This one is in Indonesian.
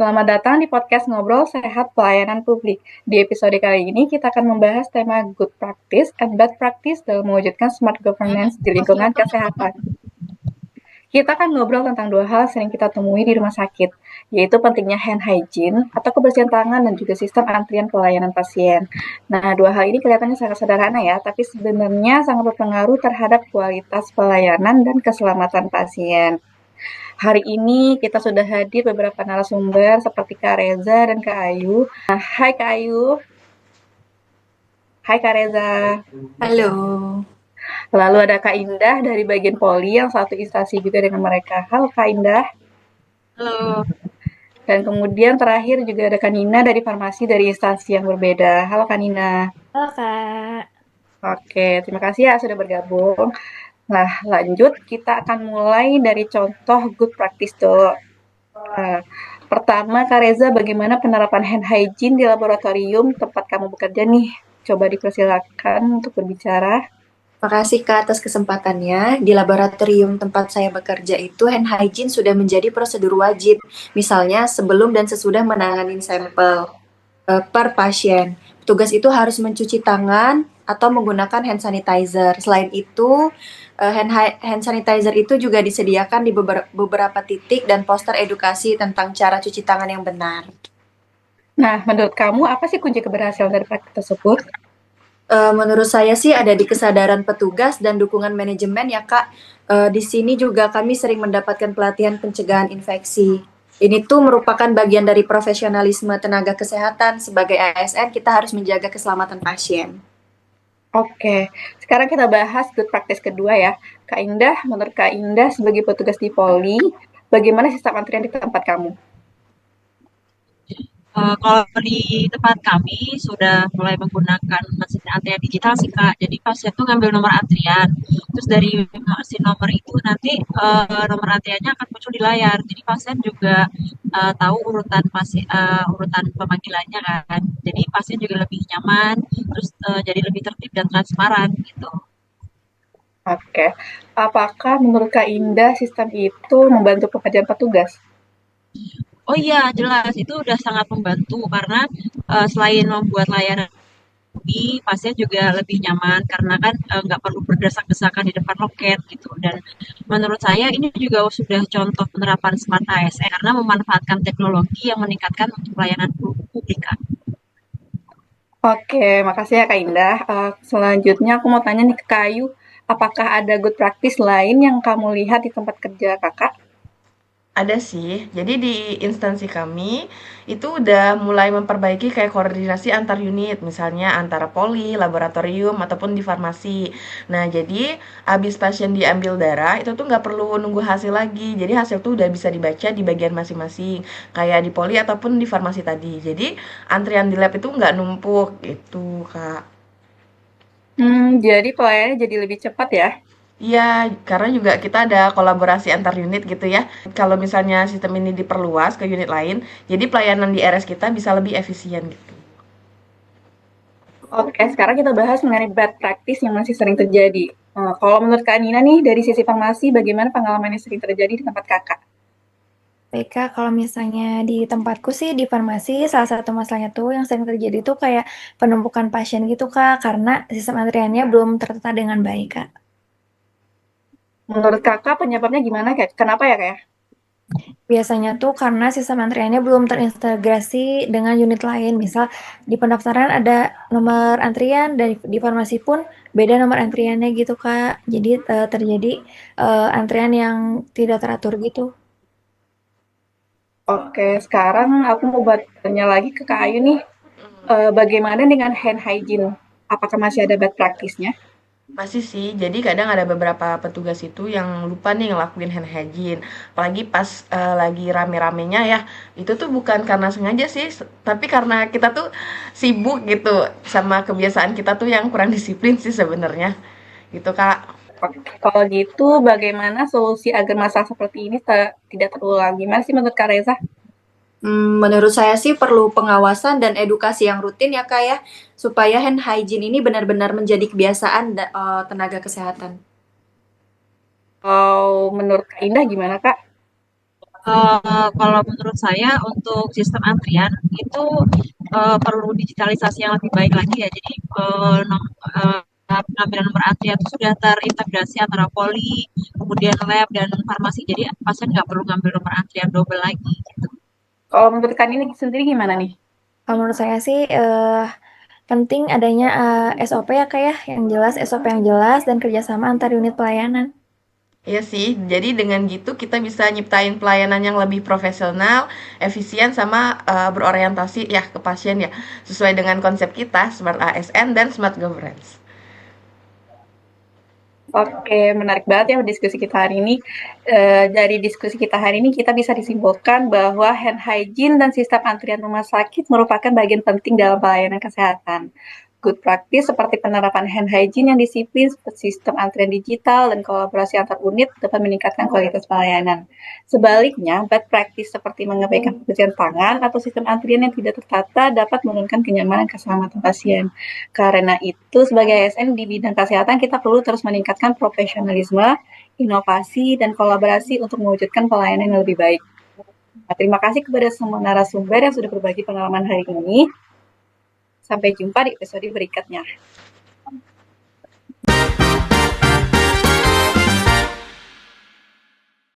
Selamat datang di podcast Ngobrol Sehat Pelayanan Publik. Di episode kali ini kita akan membahas tema good practice and bad practice dalam mewujudkan smart governance di lingkungan kesehatan. Kita akan ngobrol tentang dua hal sering kita temui di rumah sakit, yaitu pentingnya hand hygiene atau kebersihan tangan dan juga sistem antrian pelayanan pasien. Nah, dua hal ini kelihatannya sangat sederhana ya, tapi sebenarnya sangat berpengaruh terhadap kualitas pelayanan dan keselamatan pasien. Hari ini kita sudah hadir beberapa narasumber seperti Kak Reza dan Kak Ayu. Hai Kak Ayu. Hai Kak Reza. Halo. Lalu ada Kak Indah dari bagian Poli yang satu instansi juga dengan mereka. Halo Kak Indah. Halo. Dan kemudian terakhir juga ada Kak Nina dari farmasi dari instansi yang berbeda. Halo Kak Nina. Halo Kak. Oke, terima kasih ya sudah bergabung. Nah, lanjut kita akan mulai dari contoh good practice dulu. Pertama, Kak Reza, bagaimana penerapan hand hygiene di laboratorium tempat kamu bekerja nih? Coba dipersilakan untuk berbicara. Makasih Kak atas kesempatannya. Di laboratorium tempat saya bekerja itu hand hygiene sudah menjadi prosedur wajib. Misalnya sebelum dan sesudah menangani sampel per pasien. Petugas itu harus mencuci tangan atau menggunakan hand sanitizer. Selain itu, hand sanitizer itu juga disediakan di beberapa titik dan poster edukasi tentang cara cuci tangan yang benar. Nah, menurut kamu apa sih kunci keberhasilan dari praktik tersebut? Menurut saya sih ada di kesadaran petugas dan dukungan manajemen ya Kak. Di sini juga kami sering mendapatkan pelatihan pencegahan infeksi. Ini tuh merupakan bagian dari profesionalisme tenaga kesehatan. Sebagai ASN kita harus menjaga keselamatan pasien. Oke, sekarang kita bahas good practice kedua ya. Kak Indah, menurut Kak Indah sebagai petugas di Poli, bagaimana sistem antrian di tempat kamu? Kalau di tempat kami sudah mulai menggunakan mesin antrian digital sih Kak. Jadi pasien tuh ngambil nomor antrian, terus dari mesin nomor itu nanti nomor antriannya akan muncul di layar. Jadi pasien juga tahu urutan pemanggilannya kan. Jadi pasien juga lebih nyaman, terus jadi lebih tertib dan transparan gitu. Oke, apakah menurut Kak Indah sistem itu membantu pekerjaan petugas? Oh iya, jelas itu udah sangat membantu karena selain membuat layanan pasien juga lebih nyaman karena kan nggak perlu berdesak-desakan di depan loket gitu. Dan menurut saya ini juga sudah contoh penerapan smart ASN karena memanfaatkan teknologi yang meningkatkan untuk pelayanan publik kan. Oke, makasih ya Kak Indah. Selanjutnya aku mau tanya nih ke Kayu, apakah ada good practice lain yang kamu lihat di tempat kerja Kakak? Ada sih. Jadi di instansi kami itu udah mulai memperbaiki kayak koordinasi antar unit, misalnya antara poli, laboratorium, ataupun di farmasi. Nah, jadi habis pasien diambil darah, itu tuh nggak perlu nunggu hasil lagi. Jadi hasil tuh udah bisa dibaca di bagian masing-masing, kayak di poli ataupun di farmasi tadi. Jadi antrian di lab itu nggak numpuk, gitu, Kak. Jadi pelayanannya jadi lebih cepat ya? Iya, karena juga kita ada kolaborasi antar unit gitu ya. Kalau misalnya sistem ini diperluas ke unit lain, jadi pelayanan di RS kita bisa lebih efisien gitu. Oke, sekarang kita bahas mengenai bad practice yang masih sering terjadi. Kalau menurut Kak Nina nih, dari sisi farmasi, bagaimana pengalaman yang sering terjadi di tempat Kakak? Baik Kak, kalau misalnya di tempatku sih di farmasi salah satu masalahnya tuh yang sering terjadi tuh kayak penumpukan pasien gitu Kak, karena sistem antriannya belum tertata dengan baik Kak. Menurut Kakak penyebabnya gimana, Kak? Kenapa ya, Kak, ya? Biasanya tuh karena sistem antriannya belum terintegrasi dengan unit lain. Misal di pendaftaran ada nomor antrian, di farmasi pun beda nomor antriannya gitu Kak. Jadi terjadi antrian yang tidak teratur gitu. Oke, sekarang aku mau tanya lagi ke Kak Ayu nih, bagaimana dengan hand hygiene? Apakah masih ada bad practice-nya? Masih sih, jadi kadang ada beberapa petugas itu yang lupa nih ngelakuin hand hygiene. Apalagi pas lagi rame-ramenya ya, itu tuh bukan karena sengaja sih, tapi karena kita tuh sibuk gitu sama kebiasaan kita tuh yang kurang disiplin sih sebenarnya. Gitu, Kak. Oke, kalau gitu bagaimana solusi agar masalah seperti ini tidak terulang? Gimana sih menurut Kak Reza? Menurut saya sih perlu pengawasan dan edukasi yang rutin ya Kak ya, supaya hand hygiene ini benar-benar menjadi kebiasaan tenaga kesehatan. Kalau menurut Kak Indah gimana, Kak? Kalau menurut saya untuk sistem antrian itu perlu digitalisasi yang lebih baik lagi ya. Jadi pengambilan nomor antrian itu sudah terintegrasi antara poli, kemudian lab dan farmasi. Jadi pasien nggak perlu ngambil nomor antrian double lagi. Gitu. Kalau menurut Kak ini sendiri gimana nih? Kalau menurut saya sih penting adanya SOP ya Kak ya, yang jelas SOP yang jelas dan kerjasama antar unit pelayanan. Iya sih, jadi dengan gitu kita bisa nyiptain pelayanan yang lebih profesional, efisien, sama berorientasi ya ke pasien ya, sesuai dengan konsep kita, Smart ASN dan Smart Governance. Oke, menarik banget ya diskusi kita hari ini. Dari diskusi kita hari ini kita bisa disimpulkan bahwa hand hygiene dan sistem antrian rumah sakit merupakan bagian penting dalam pelayanan kesehatan. Good practice seperti penerapan hand hygiene yang disiplin, sistem antrian digital, dan kolaborasi antar unit dapat meningkatkan kualitas pelayanan. Sebaliknya, bad practice seperti mengabaikan kebersihan tangan atau sistem antrian yang tidak tertata dapat menurunkan kenyamanan dan keselamatan pasien. Karena itu, sebagai ASN di bidang kesehatan, kita perlu terus meningkatkan profesionalisme, inovasi, dan kolaborasi untuk mewujudkan pelayanan yang lebih baik. Nah, terima kasih kepada semua narasumber yang sudah berbagi pengalaman hari ini. Sampai jumpa di episode berikutnya.